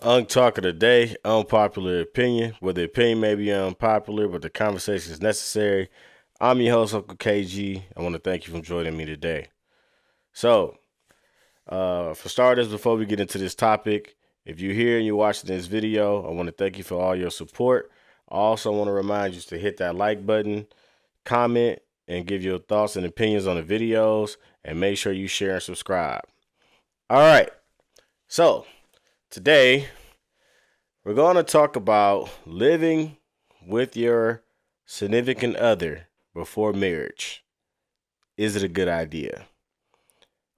Talk of the day, unpopular opinion. Where the opinion may be unpopular, but the conversation is necessary. I'm your host, Uncle KG. I want to thank you for joining me today. So, for starters, before we get into this topic, if you're here and you're watching this video, I want to thank you for all your support. I also want to remind you to hit that like button, comment, and give your thoughts and opinions on the videos, and make sure you share and subscribe. All right. So, today we're going to talk about living with your significant other before marriage. Is it a good idea?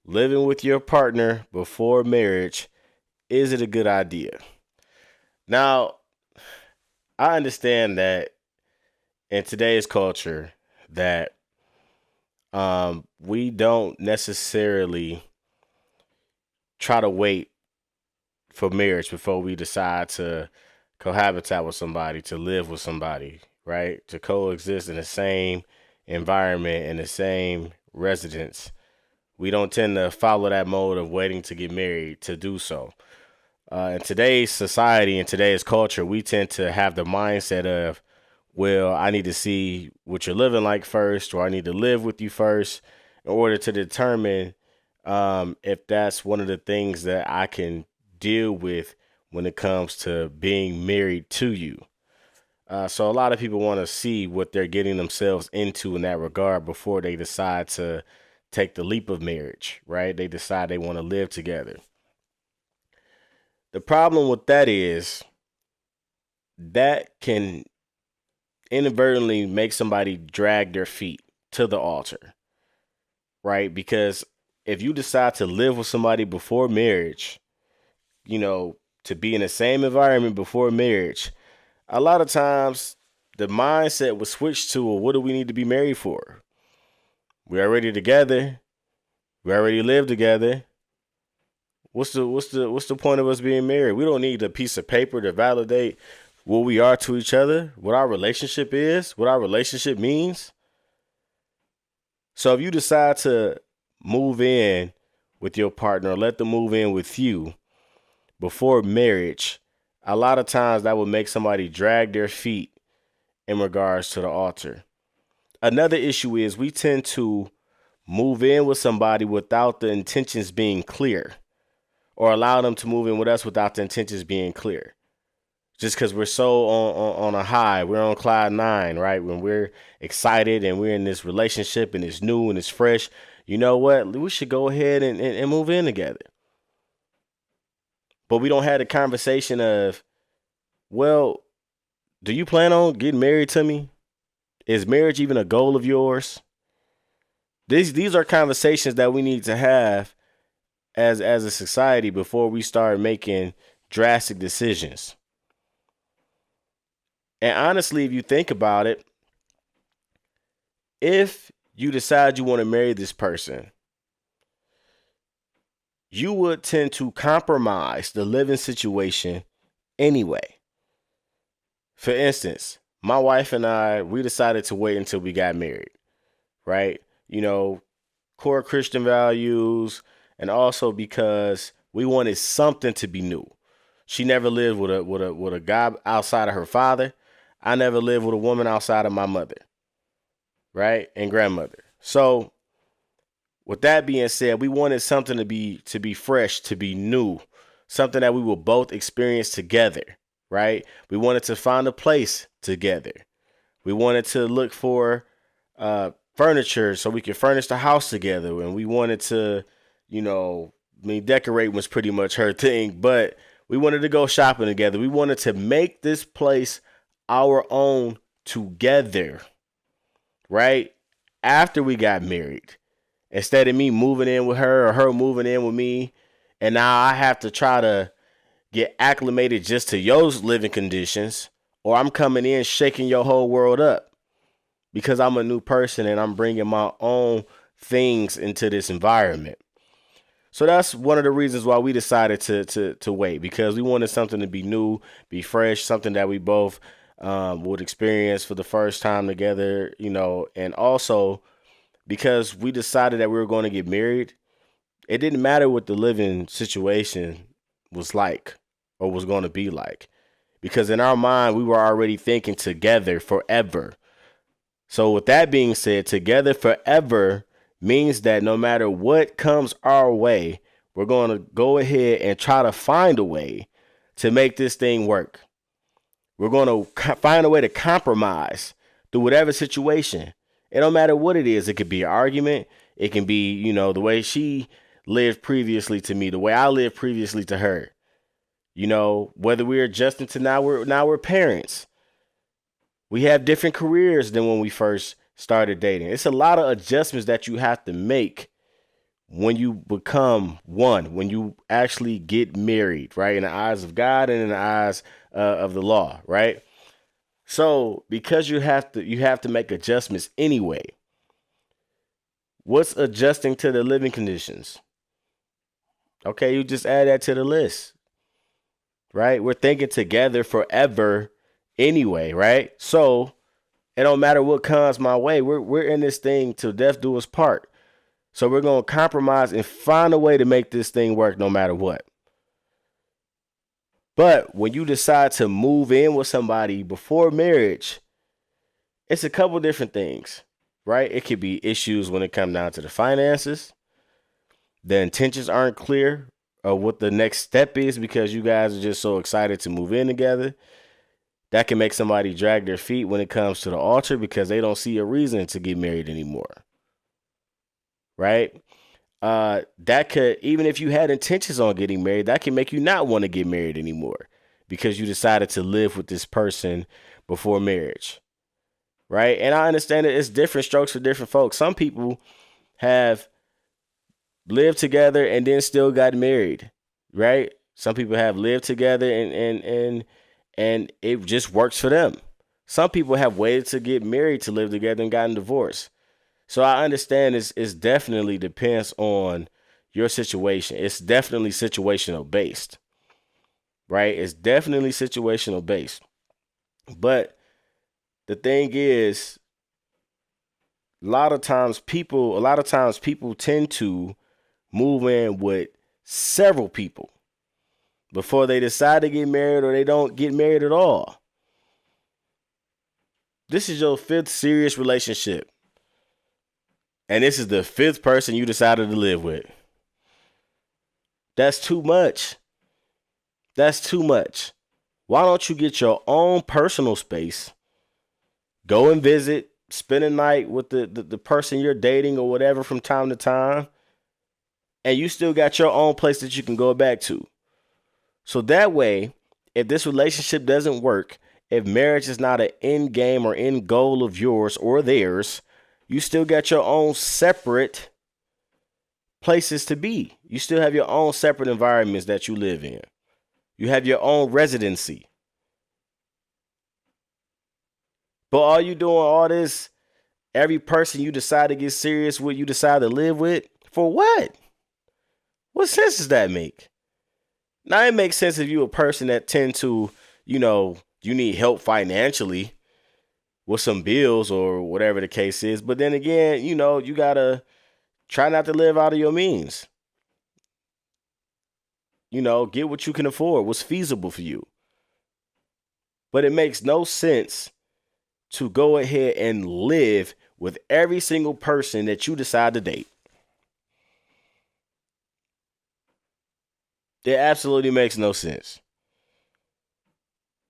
Living with your partner before marriage, is it a good idea? Now, I understand that in today's culture that we don't necessarily try to wait for marriage before we decide to cohabitate with somebody, to live with somebody, right? To coexist in the same environment, in the same residence. We don't tend to follow that mode of waiting to get married to do so. In today's society, in today's culture, we tend to have the mindset of, well, I need to see what you're living like first, or I need to live with you first in order to determine if that's one of the things that I can deal with when it comes to being married to you. So a lot of people want to see what they're getting themselves into in that regard before they decide to take the leap of marriage, right? They decide they want to live together. The problem with that is that can inadvertently make somebody drag their feet to the altar, right? Because if you decide to live with somebody before marriage, to be in the same environment before marriage, a lot of times the mindset was switched to, well, what do we need to be married for? We're already together. We already live together. What's the point of us being married? We don't need a piece of paper to validate what we are to each other, what our relationship is, what our relationship means. So if you decide to move in with your partner, let them move in with you before marriage, a lot of times that would make somebody drag their feet in regards to the altar. Another issue is we tend to move in with somebody without the intentions being clear, or allow them to move in with us without the intentions being clear. Just because we're so on a high, we're on cloud nine, right? When we're excited and we're in this relationship and it's new and it's fresh, you know what? We should go ahead and move in together. But we don't have the conversation of, well, do you plan on getting married to me? Is marriage even a goal of yours? These are conversations that we need to have as a society before we start making drastic decisions. And honestly, if you think about it, if you decide you want to marry this person, you would tend to compromise the living situation anyway. For instance, my wife and I, we decided to wait until we got married, right? Core Christian values, and also because we wanted something to be new. She never lived with a guy outside of her father. I never lived with a woman outside of my mother, right? And grandmother. So with that being said, we wanted something to be fresh, to be new, something that we will both experience together, right? We wanted to find a place together. We wanted to look for furniture so we could furnish the house together, and we wanted to, decorate was pretty much her thing, but we wanted to go shopping together. We wanted to make this place our own together, right? After we got married. Instead of me moving in with her or her moving in with me, and now I have to try to get acclimated just to your living conditions, or I'm coming in shaking your whole world up because I'm a new person and I'm bringing my own things into this environment. So that's one of the reasons why we decided to wait, because we wanted something to be new, be fresh, something that we both would experience for the first time together, and also because we decided that we were going to get married. It didn't matter what the living situation was like or was going to be like. Because in our mind, we were already thinking together forever. So with that being said, together forever means that no matter what comes our way, we're going to go ahead and try to find a way to make this thing work. We're going to find a way to compromise through whatever situation. It don't matter what it is. It could be an argument. It can be, the way she lived previously to me, the way I lived previously to her. Whether we're adjusting to now we're parents. We have different careers than when we first started dating. It's a lot of adjustments that you have to make when you become one, when you actually get married, right? In the eyes of God and in the eyes of the law, right? So because you have to make adjustments anyway. What's adjusting to the living conditions? Okay, you just add that to the list, right? We're thinking together forever anyway, right? So it don't matter what comes my way. We're in this thing till death do us part. So we're going to compromise and find a way to make this thing work no matter what. But when you decide to move in with somebody before marriage, it's a couple different things, right? It could be issues when it comes down to the finances. The intentions aren't clear of what the next step is because you guys are just so excited to move in together. That can make somebody drag their feet when it comes to the altar because they don't see a reason to get married anymore. Right? That could, even if you had intentions on getting married, that can make you not want to get married anymore because you decided to live with this person before marriage. Right? And I understand that it's different strokes for different folks. Some people have lived together and then still got married. Right? Some people have lived together and it just works for them. Some people have waited to get married to live together and gotten divorced. So I understand it's definitely depends on your situation. It's definitely situational based, right? It's definitely situational based. But the thing is, a lot of times people tend to move in with several people before they decide to get married or they don't get married at all. This is your 5th serious relationship. And this is the 5th person you decided to live with. That's too much. That's too much. Why don't you get your own personal space? Go and visit, spend a night with the person you're dating or whatever from time to time. And you still got your own place that you can go back to. So that way, if this relationship doesn't work, if marriage is not an end game or end goal of yours or theirs, you still got your own separate places to be. You still have your own separate environments that you live in. You have your own residency. But are you doing all this, every person you decide to get serious with, you decide to live with, for what? What sense does that make? Now, it makes sense if you're a person that tend to, you need help financially with some bills or whatever the case is. But then again, you got to try not to live out of your means. Get what you can afford, what's feasible for you. But it makes no sense to go ahead and live with every single person that you decide to date. It absolutely makes no sense.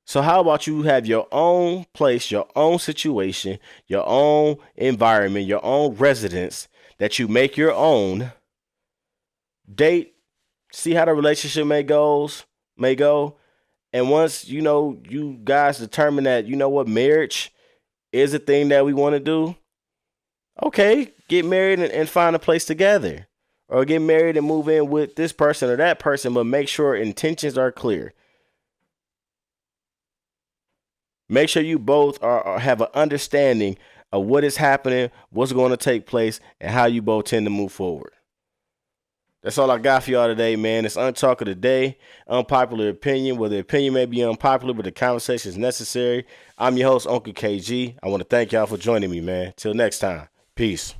So how about you have your own place, your own situation, your own environment, your own residence that you make your own. Date, see how the relationship may go. And once, you guys determine that, marriage is a thing that we want to do. Okay, get married and find a place together. Or get married and move in with this person or that person, but make sure intentions are clear. Make sure you both have an understanding of what is happening, what's going to take place, and how you both tend to move forward. That's all I got for y'all today, man. It's Untalk of the Day, unpopular opinion. Where the opinion may be unpopular, but the conversation is necessary. I'm your host, Unkle KG. I want to thank y'all for joining me, man. Till next time. Peace.